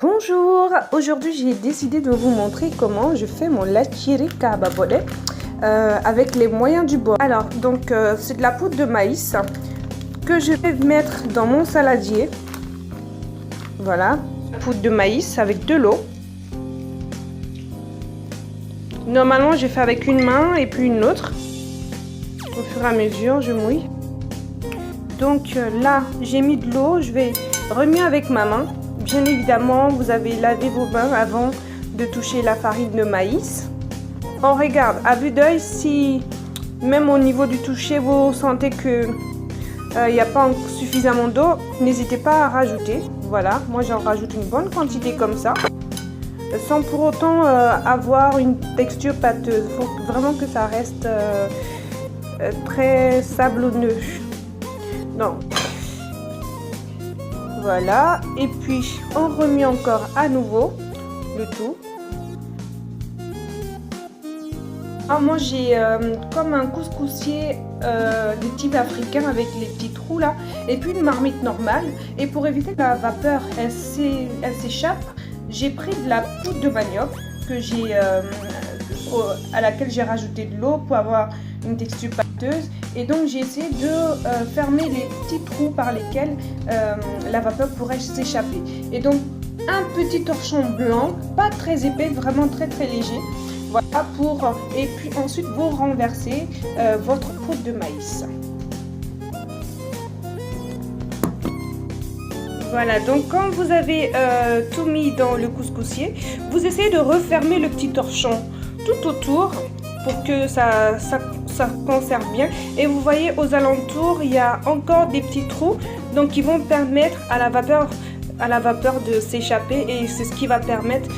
Bonjour, aujourd'hui j'ai décidé de vous montrer comment je fais mon lachiri kababole avec les moyens du bord. Alors donc c'est de la poudre de maïs que je vais mettre dans mon saladier. Voilà, poudre de maïs avec de l'eau. Normalement je fais avec une main et puis une autre. Au fur et à mesure je mouille. Donc là j'ai mis de l'eau, je vais remuer avec ma main. Bien évidemment, vous avez lavé vos mains avant de toucher la farine de maïs. On regarde à vue d'œil si, même au niveau du toucher, vous sentez que il n'y a pas suffisamment d'eau, n'hésitez pas à rajouter. Voilà, moi j'en rajoute une bonne quantité comme ça, sans pour autant avoir une texture pâteuse. Il faut vraiment que ça reste très sablonneux. Non. Voilà, et puis on remet encore à nouveau le tout. Alors moi j'ai comme un couscoussier de type africain avec les petits trous là, et puis une marmite normale. Et pour éviter que la vapeur elle s'échappe, j'ai pris de la poudre de manioc que j'ai à laquelle j'ai rajouté de l'eau pour avoir une texture pâteuse, et donc j'ai essayé de fermer les petits trous par lesquels la vapeur pourrait s'échapper. Et donc un petit torchon blanc, pas très épais, vraiment très léger. Voilà pour, et puis ensuite vous renversez votre poudre de maïs. Voilà, donc quand vous avez tout mis dans le couscoussier, vous essayez de refermer le petit torchon tout autour pour que ça conserve bien. Et vous voyez aux alentours, il y a encore des petits trous, donc qui vont permettre à la vapeur de s'échapper, et c'est ce qui va permettre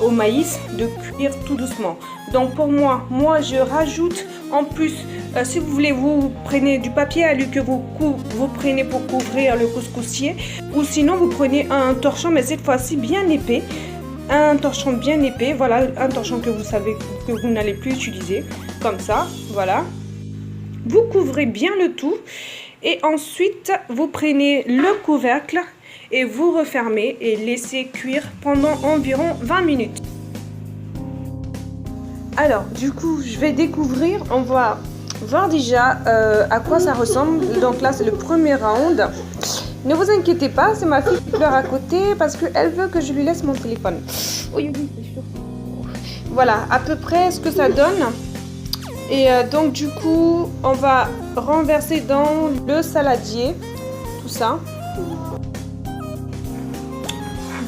au maïs de cuire tout doucement. Donc pour moi je rajoute en plus, si vous voulez, vous prenez du papier alu que vous prenez pour couvrir le couscoussier, ou sinon vous prenez un torchon, mais cette fois-ci bien épais. Un torchon bien épais, voilà, un torchon que vous savez que vous n'allez plus utiliser, comme ça, voilà. Vous couvrez bien le tout, et ensuite vous prenez le couvercle et vous refermez et laissez cuire pendant environ 20 minutes. Alors du coup je vais découvrir, on va voir déjà à quoi ça ressemble. Donc là c'est le premier round. Ne vous inquiétez pas, c'est ma fille qui pleure à côté parce qu'elle veut que je lui laisse mon téléphone. Voilà à peu près ce que ça donne. Et donc du coup on va renverser dans le saladier tout ça.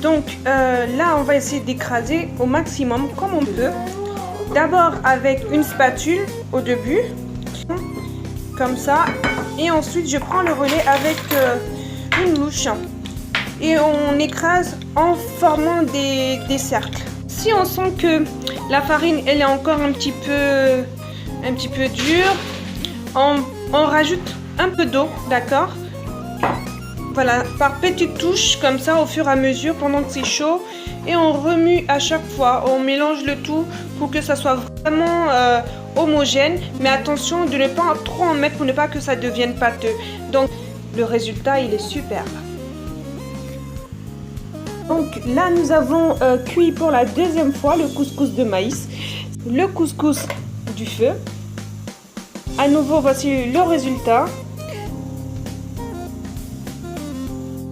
Donc là on va essayer d'écraser au maximum comme on peut. D'abord avec une spatule au début, comme ça, et ensuite je prends le relais avec une louche et on écrase en formant des cercles. Si on sent que la farine elle est encore un petit peu dure, on rajoute un peu d'eau, d'accord? Voilà, par petites touches comme ça au fur et à mesure pendant que c'est chaud, et on remue à chaque fois, on mélange le tout pour que ça soit vraiment homogène, mais attention de ne pas trop en mettre pour ne pas que ça devienne pâteux. Donc le résultat il est superbe. Donc là nous avons cuit pour la deuxième fois le couscous de maïs, le couscous du feu. À nouveau voici le résultat.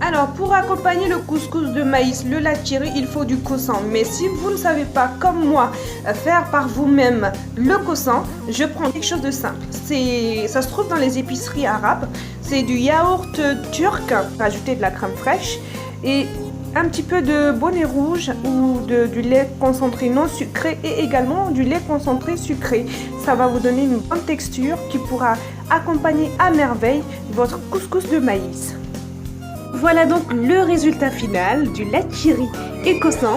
Alors pour accompagner le couscous de maïs, le lachiri, il faut du croissant. Mais si vous ne savez pas comme moi faire par vous-même le croissant, je prends quelque chose de simple. Ça se trouve dans les épiceries arabes. C'est du yaourt turc, rajouter de la crème fraîche et un petit peu de bonnet rouge ou du lait concentré non sucré, et également du lait concentré sucré. Ça va vous donner une bonne texture qui pourra accompagner à merveille votre couscous de maïs. Voilà donc le résultat final du lachiri écossais.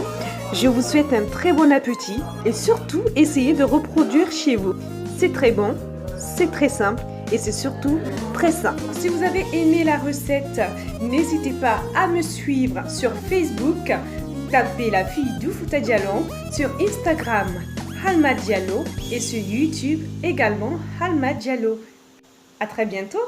Je vous souhaite un très bon appétit et surtout essayez de reproduire chez vous. C'est très bon, c'est très simple et c'est surtout très sain. Si vous avez aimé la recette, n'hésitez pas à me suivre sur Facebook, tapez la fille d'Oufouta Diallo, sur Instagram Halma Diallo et sur YouTube également Halma Diallo. À très bientôt.